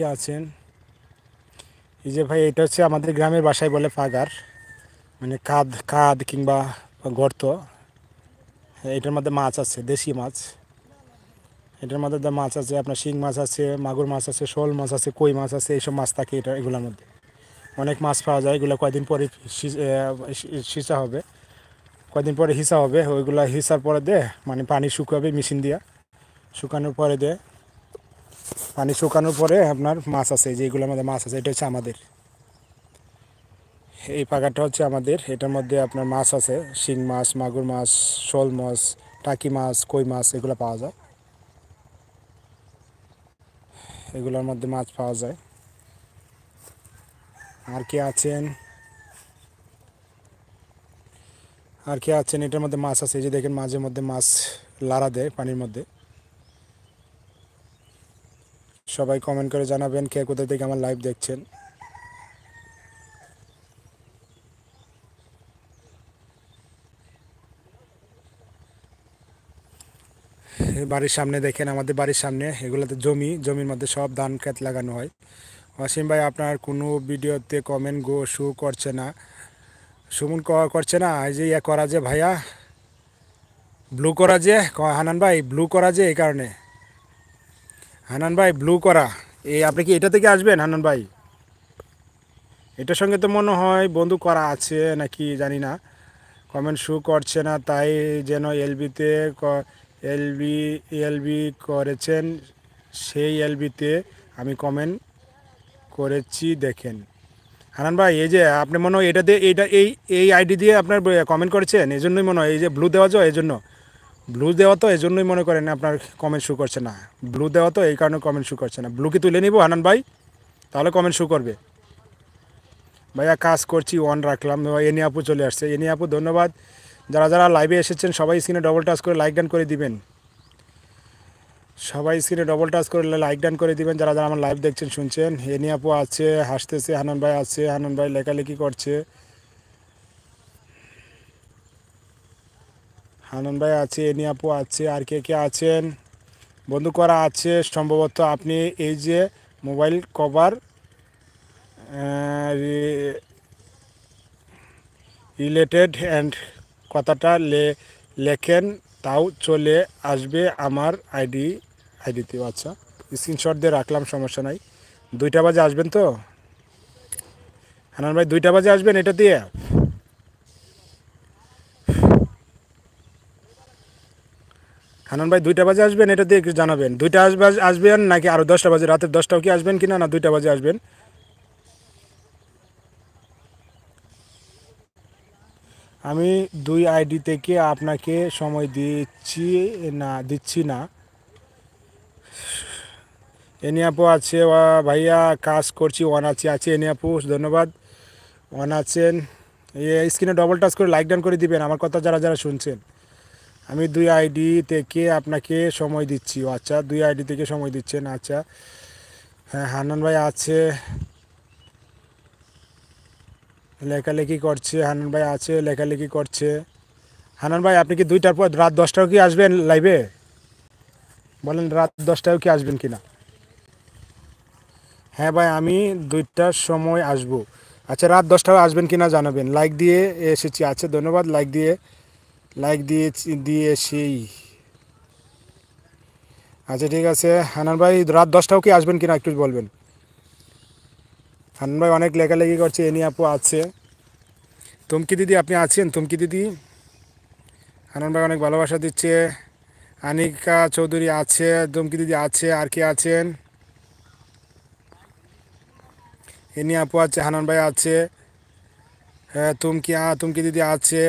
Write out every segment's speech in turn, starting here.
কি আছেন? এই যে ভাই, এটা হচ্ছে আমাদের গ্রামের বাসায় বলে ফাগার, মানে কাঁধ কাঁধ কিংবা গর্ত। এটার মধ্যে মাছ আছে, দেশি মাছ। এটার মধ্যে মাছ আছে, আপনার শিং মাছ আছে, মাগুর মাছ আছে, শোল মাছ আছে, কই মাছ আছে, এইসব মাছ থাকে এগুলোর মধ্যে। অনেক মাছ পাওয়া যায়। এগুলো কয়দিন পরে সিঁচা হবে, কয়দিন পরে হিসা হবে। ওইগুলো হিসার পরে দে, মানে পানি শুকাবে মেশিন দিয়া, শুকানোর পরে দে, পানি শুকানোর পরে আপনার মাছ আছে, যে এগুলোর মধ্যে মাছ আছে। এটা হচ্ছে আমাদের এই পাকাটা হচ্ছে আমাদের। এটার মধ্যে আপনার মাছ আছে, শিং মাছ, মাগুর মাছ, শোল মাছ, টাকি মাছ, কই মাছ, এগুলো পাওয়া যায়। এগুলোর মধ্যে মাছ পাওয়া যায়। আর কি আছেন? আর কি আছেন? এটার মধ্যে মাছ আছে, এই যে দেখেন, মাঝে মধ্যে মাছ লাড়া দেয় পানির মধ্যে। সবাই কমেন্ট করে জানাবেন কে কোথা থেকে আমার লাইভ দেখছেন। বাড়ির সামনে দেখেন, আমাদের বাড়ির সামনে এগুলোতে জমির মধ্যে সব ধান ক্ষেত লাগানো হয়। অসীম ভাই, আপনার কোনো ভিডিওতে কমেন্ট শো করছে না। সুমন করছে না। এই যে ইয়ে করা যে ভাইয়া, ব্লু করা যে, হানান ভাই ব্লু করা যে, এই কারণে। হানান ভাই ব্লু করা, এই আপনি কি এটা থেকে আসবেন হানান ভাই? এটার সঙ্গে তো মনে হয় বন্ধু করা আছে নাকি জানি না, কমেন্ট শো করছে না। তাই যেন এলবিতে এলবি এলবি করেছেন, সেই এলবিতে আমি কমেন্ট করেছি দেখেন। হানান ভাই, এই যে আপনি মনে হয় এটা দিয়ে, এই আইডি দিয়ে আপনার কমেন্ট করেছেন, এই জন্যই মনে হয় এই যে ব্লু দেওয়া যায়, এই জন্য ব্লু দেওয়া, তো এই জন্যই মনে করেন আপনার কমেন্ট শো করছে না। ব্লু দেওয়া তো, এই কারণে কমেন্ট শো করছে না। ব্লু কি তুলে নিব হানান ভাই? তাহলে কমেন্ট শো করবে। ভাইয়া কাজ করছি, অন রাখলাম। এনি আপু চলে আসছে। এনি আপু ধন্যবাদ। যারা যারা লাইভে এসেছেন সবাই স্ক্রিনে ডবল টাচ করে লাইক ডান করে দিবেন। সবাই স্ক্রিনে ডবল টাচ করে লাইক ডান করে দিবেন যারা যারা আমার লাইভ দেখছেন শুনছেন। এনি আপু আছে, হাসতেছে। হানান ভাই আছে, হানান ভাই লেখালেখি করছে। হানান ভাই আছে, এনি আপু আছে। আর কে কে আছেন? বন্ধু করা আছে সম্ভবত আপনি। এই যে মোবাইল কভার রিলেটেড অ্যান্ড কথাটা লেখেন, তাও চলে আসবে আমার আইডিতে। আচ্ছা, স্ক্রিনশট দিয়ে রাখলাম, সমস্যা নাই। 2টা বাজে আসবেন তো হানান ভাই? 2টা বাজে আসবেন এটা দিয়ে? হানান ভাই 2টা বাজে আসবেন এটা দিয়ে একটু জানাবেন। 2টা আসবেন নাকি আরও 10টা বাজে, রাতের 10টাও কি আসবেন কিনা, না 2টা বাজে আসবেন? আমি 2 আইডি থেকে আপনাকে সময় দিচ্ছি না। এনি আপু আছে, ভাইয়া কাজ করছি, ওয়ান আছে এনি আপু ধন্যবাদ। ওয়ান আছেন। এই স্ক্রিনে ডবল টাচ করে লাইক ডান করে দিবেন আমার কথা যারা যারা শুনছেন। আমি 2 আইডি থেকে আপনাকে সময় দিচ্ছি। ও আচ্ছা, 2 আইডি থেকে সময় দিচ্ছেন, আচ্ছা। হ্যাঁ, হান্নান ভাই আছে, লেখালেখি করছে। হান্নান ভাই আছে, লেখালেখি করছে। হান্নান ভাই, আপনি কি 2টার পর রাত 10টাও কি আসবেন লাইভে? বলেন রাত 10টাও কি আসবেন কিনা? হ্যাঁ ভাই, আমি 2টার সময় আসব। আচ্ছা, রাত 10টাও আসবেন কিনা জানাবেন। লাইক দিয়ে এসেছি, আচ্ছা ধন্যবাদ। লাইক দিয়ে সেই, আচ্ছা ঠিক আছে। হানান ভাই রাত 10টাও কি আসবেন কিনা একটু বলবেন। হানান ভাই অনেক লেখালেখি করছে। এনি আপু আছে। তুমকি দিদি আপনি আছেন? তুমকি দিদি, হানান ভাই অনেক ভালোবাসা দিচ্ছে। আনিকা চৌধুরী আছে, তুমকি দিদি আছে। আর কি আছেন? এনি আপু আছে, হানান ভাই আছে। হ্যাঁ, তুমকি দিদি আছে।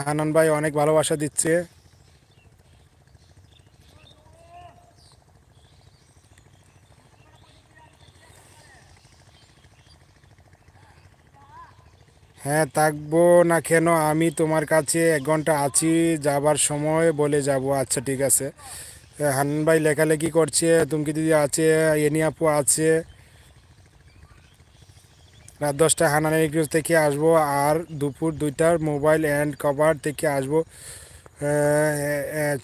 হানান ভাই অনেক ভালোবাসা দিচ্ছে। হ্যাঁ, থাকবো না কেন, আমি তোমার কাছে 1 ঘন্টা আছি, যাবার সময় বলে যাব। আচ্ছা ঠিক আছে। হান্নান ভাই লেখালেখি করছে, তুমকি দিদি আছে, এনি আপু আছে। রাত 10টায় হানানের ইউজ থেকে আসবো, আর দুপুর 2টার মোবাইল অ্যান্ড কভার থেকে আসবো।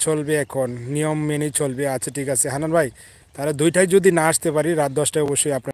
চলবে, এখন নিয়ম মেনেই চলবে। আচ্ছা ঠিক আছে হানান ভাই, তাহলে 2টায় যদি না আসতে পারি রাত 10টায় অবশ্যই আপনার